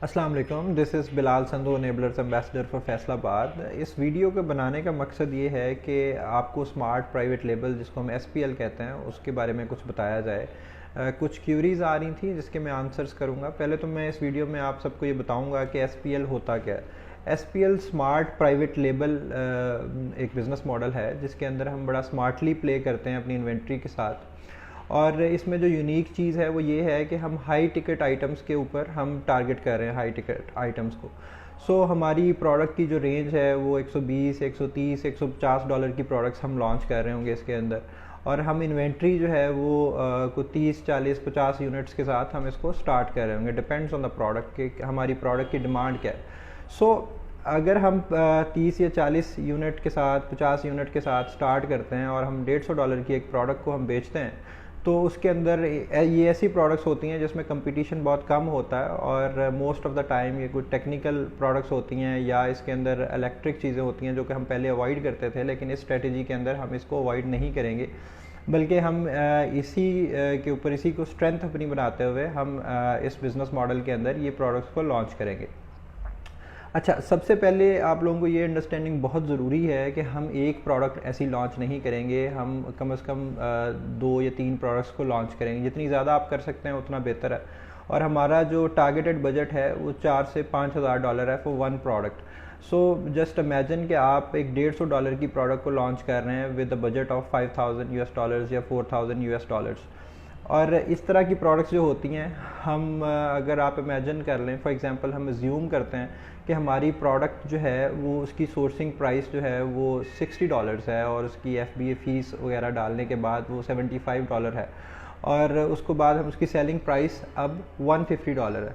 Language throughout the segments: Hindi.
अस्सलाम वालेकुम, this is Bilal Sandhu, enablers ambassador for Faisalabad. इस वीडियो को बनाने का मकसद ये है कि आपको स्मार्ट प्राइवेट लेबल, जिसको हम एसपीएल कहते हैं, उसके बारे में कुछ बताया जाए। कुछ क्यूरीज आ रही थी जिसके मैं आंसर्स करूँगा। पहले तो मैं इस वीडियो में आप सबको ये बताऊँगा कि एसपीएल होता क्या है। एसपीएल स्मार्ट प्राइवेट लेबल एक बिज़नेस मॉडल है जिसके अंदर हम बड़ा स्मार्टली प्ले करते हैं अपनी इन्वेंट्री के साथ। और इसमें जो यूनिक चीज़ है वो ये है कि हम हाई टिकट आइटम्स के ऊपर हम टारगेट कर रहे हैं, हाई टिकट आइटम्स को। हमारी प्रोडक्ट की जो रेंज है वो 120, 130, 150 डॉलर की प्रोडक्ट्स हम लॉन्च कर रहे होंगे इसके अंदर। और हम इन्वेंट्री जो है वो कुछ 30, 40, 50 यूनिट्स के साथ हम इसको स्टार्ट कर रहे होंगे। डिपेंड्स ऑन द प्रोडक्ट के हमारी प्रोडक्ट की डिमांड क्या है। अगर हम 30 या 40 यूनिट के साथ, 50 यूनिट के साथ स्टार्ट करते हैं और हम $150 की एक प्रोडक्ट को हम बेचते हैं, तो उसके अंदर ये ऐसी प्रोडक्ट्स होती हैं जिसमें कंपटीशन बहुत कम होता है और मोस्ट ऑफ द टाइम ये कुछ टेक्निकल प्रोडक्ट्स होती हैं या इसके अंदर इलेक्ट्रिक चीज़ें होती हैं जो कि हम पहले अवॉइड करते थे, लेकिन इस स्ट्रेटजी के अंदर हम इसको अवॉइड नहीं करेंगे, बल्कि हम इसी के ऊपर इसी को स्ट्रेंथ अपनी बनाते हुए हम इस बिज़नेस मॉडल के अंदर ये प्रोडक्ट्स को लॉन्च करेंगे। अच्छा, सबसे पहले आप लोगों को ये अंडरस्टैंडिंग बहुत ज़रूरी है कि हम एक प्रोडक्ट ऐसी लॉन्च नहीं करेंगे। हम कम से कम 2 या 3 प्रोडक्ट्स को लॉन्च करेंगे। जितनी ज़्यादा आप कर सकते हैं उतना बेहतर है। और हमारा जो टारगेटेड बजट है वो $4,000 से $5,000 है for one product. Just imagine कि आप एक $150 की प्रोडक्ट को लॉन्च कर रहे हैं विद द बजट ऑफ $5,000 या $4,000। और इस तरह की प्रोडक्ट्स जो होती हैं, हम अगर आप इमेजिन कर लें, फॉर एग्जांपल हम अज्यूम करते हैं कि हमारी प्रोडक्ट जो है वो उसकी सोर्सिंग प्राइस जो है वो $60 है और उसकी एफबीए फीस वगैरह डालने के बाद वो $75 है, और उसको बाद हम उसकी सेलिंग प्राइस अब $150 है।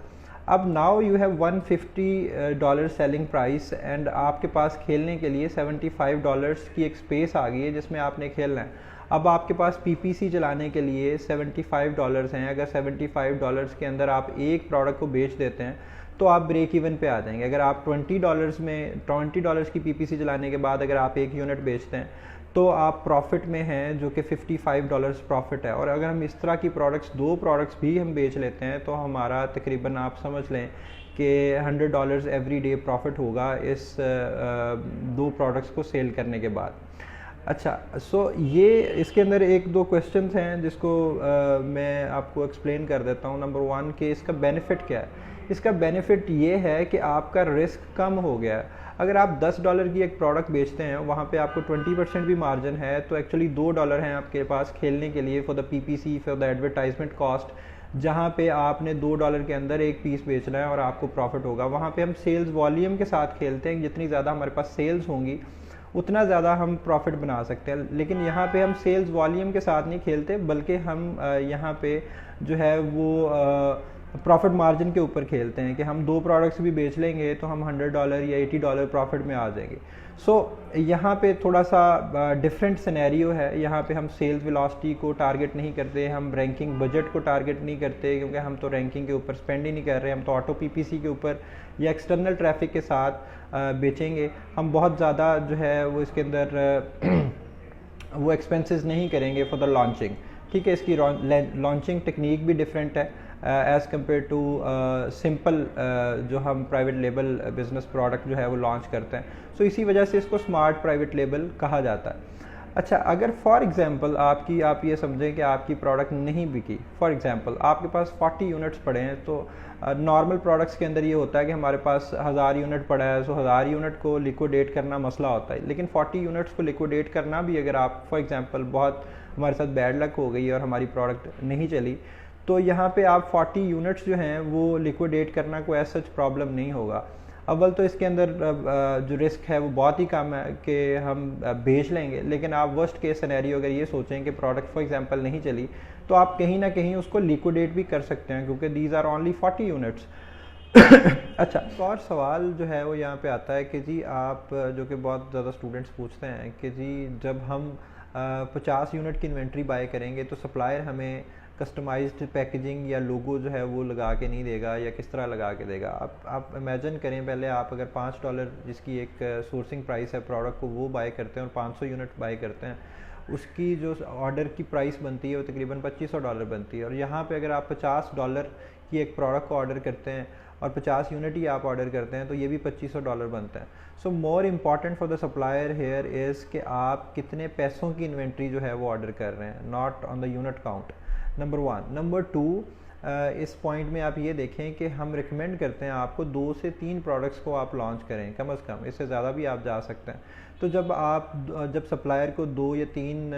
अब now you have $150 selling price and आपके पास खेलने के लिए $75 की एक स्पेस आ गई है जिसमें आपने खेलना है। अब आपके पास पीपीसी चलाने के लिए $75 हैं। अगर $75 के अंदर आप एक प्रोडक्ट को बेच देते हैं तो आप ब्रेक इवन पे आ जाएंगे। अगर आप $20 की पीपीसी चलाने के बाद अगर आप एक यूनिट बेचते हैं तो आप प्रॉफिट में हैं, जो कि $55 प्रॉफिट है। और अगर हम इस तरह की दो प्रोडक्ट्स भी हम बेच लेते हैं तो हमारा तकरीबन आप समझ लें कि $100 एवरी डे प्रॉफिट होगा इस दो प्रोडक्ट्स को सेल करने के बाद। अच्छा, ये इसके अंदर एक दो क्वेश्चंस हैं जिसको मैं आपको एक्सप्लेन कर देता हूँ। नंबर 1 कि इसका बेनिफिट क्या है। इसका बेनिफिट ये है कि आपका रिस्क कम हो गया है। अगर आप $10 की एक प्रोडक्ट बेचते हैं, वहाँ पे आपको 20% भी मार्जिन है, तो एक्चुअली $2 हैं आपके पास खेलने के लिए for the PPC, for the advertisement cost, जहाँ पे आपने $2 के अंदर एक पीस बेचना है और आपको प्रॉफिट होगा। वहाँ पे हम सेल्स वॉल्यूम के साथ खेलते हैं, जितनी ज़्यादा हमारे पास सेल्स होंगी उतना ज़्यादा हम प्रॉफिट बना सकते हैं। लेकिन यहाँ पे हम सेल्स वॉल्यूम के साथ नहीं खेलते, बल्कि हम यहाँ पे जो है वो प्रॉफिट मार्जिन के ऊपर खेलते हैं कि हम 2 प्रोडक्ट्स भी बेच लेंगे तो हम $100 या $80 प्रॉफिट में आ जाएंगे। यहाँ पे थोड़ा सा डिफरेंट सिनेरियो है। यहाँ पे हम सेल्स वेलोसिटी को टारगेट नहीं करते, हम रैंकिंग बजट को टारगेट नहीं करते, क्योंकि हम तो रैंकिंग के ऊपर स्पेंड ही नहीं कर रहे। हम तो ऑटो पीपीसी के ऊपर या एक्सटर्नल ट्रैफिक के साथ बेचेंगे। हम बहुत ज़्यादा जो है वो इसके अंदर वो एक्सपेंसेस नहीं करेंगे फॉर द लॉन्चिंग। ठीक है, इसकी लॉन्चिंग टेक्निक भी डिफरेंट है एज़ कम्पेयर टू सिंपल जो हम प्राइवेट लेबल बिजनेस प्रोडक्ट जो है वो लॉन्च करते हैं। इसी वजह से इसको स्मार्ट प्राइवेट लेबल कहा जाता है। अच्छा, अगर फॉर एग्जांपल आप ये समझें कि आपकी प्रोडक्ट नहीं बिकी, फॉर एग्जांपल आपके पास 40 यूनिट्स पड़े हैं, तो नॉर्मल प्रोडक्ट्स के अंदर ये होता है कि हमारे पास 1000 यूनिट पड़ा है, 1000 यूनिट को लिक्विडेट करना मसला होता है। लेकिन 40 यूनिट्स को लिक्विडेट करना भी, अगर आप फॉर एग्जांपल बहुत हमारे साथ बैड लक हो गई और हमारी प्रोडक्ट नहीं चली, तो यहाँ पे आप 40 यूनिट्स जो हैं वो लिक्विडेट करना कोई ऐसा सच प्रॉब्लम नहीं होगा। अव्वल तो इसके अंदर जो रिस्क है वो बहुत ही कम है कि हम बेच लेंगे। लेकिन आप वर्स्ट केस सिनेरियो अगर ये सोचें कि प्रोडक्ट फॉर एग्जांपल नहीं चली, तो आप कहीं ना कहीं उसको लिक्विडेट भी कर सकते हैं, क्योंकि दीज आर ओनली 40 यूनिट्स। अच्छा, एक और सवाल जो है वो यहाँ पे आता है कि जी आप, जो कि बहुत ज़्यादा स्टूडेंट्स पूछते हैं कि जी जब हम 50 यूनिट की इन्वेंट्री बाय करेंगे तो सप्लायर हमें कस्टमाइज्ड पैकेजिंग या लोगो जो है वो लगा के नहीं देगा, या किस तरह लगा के देगा। आप इमेजिन करें, पहले आप अगर $5 जिसकी एक सोर्सिंग प्राइस है प्रोडक्ट को, वो बाय करते हैं और 500 यूनिट बाय करते हैं, उसकी जो ऑर्डर की प्राइस बनती है वो तकरीबन $2500 बनती है। और यहाँ पे अगर आप $50 की एक प्रोडक्ट को ऑर्डर करते हैं और 50 यूनिट ही आप ऑर्डर करते हैं तो ये भी $2500 बनता है। So more important for the supplier here is कि आप कितने पैसों की इन्वेंट्री जो है वो ऑर्डर कर रहे हैं, not on the unit count, number 1। Number 2, इस पॉइंट में आप ये देखें कि हम रिकमेंड करते हैं आपको 2 से 3 प्रोडक्ट्स को आप लॉन्च करें कम से कम, इससे ज़्यादा भी आप जा सकते हैं। तो जब सप्लायर को 2 या 3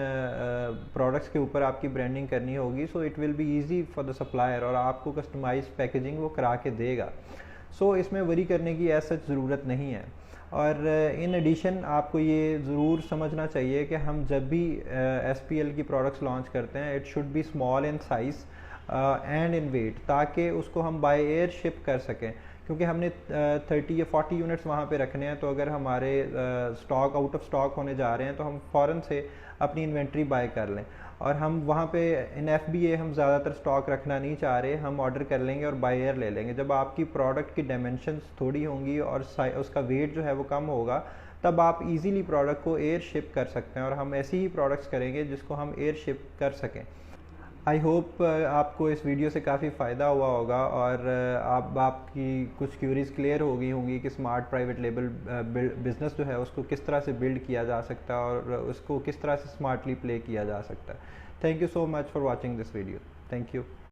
प्रोडक्ट्स के ऊपर आपकी ब्रांडिंग करनी होगी, so it will be easy for the supplier, और आपको कस्टमाइज पैकेजिंग वो करा के देगा। सो इसमें वरी करने की ऐसा ज़रूरत नहीं है। और इन एडिशन आपको ये ज़रूर समझना चाहिए कि हम जब भी SPL की प्रोडक्ट्स लॉन्च करते हैं, it should be small in size and in weight, ताकि उसको हम बाय एयर शिप कर सकें, क्योंकि हमने 30 या 40 यूनिट्स वहाँ पे रखने हैं। तो अगर हमारे स्टॉक आउट ऑफ स्टॉक होने जा रहे हैं तो हम फ़ौरन से अपनी इन्वेंट्री बाय कर लें। और हम वहाँ पे इन FBA हम ज़्यादातर स्टॉक रखना नहीं चाह रहे, हम ऑर्डर कर लेंगे और बाय एयर ले लेंगे। जब आपकी प्रोडक्ट की डायमेंशंस थोड़ी होंगी और उसका वेट जो है वो कम होगा, तब आप इजीली प्रोडक्ट को एयर शिप कर सकते हैं, और हम ऐसी ही प्रोडक्ट्स करेंगे जिसको हम एयर शिप कर सकें। आई होप आपको इस वीडियो से काफ़ी फ़ायदा हुआ होगा, और आपकी कुछ क्यूरीज क्लियर हो गई होंगी कि स्मार्ट प्राइवेट लेबल बिज़नेस जो है उसको किस तरह से बिल्ड किया जा सकता है और उसको किस तरह से स्मार्टली प्ले किया जा सकता है। Thank you so much for watching this video. Thank you.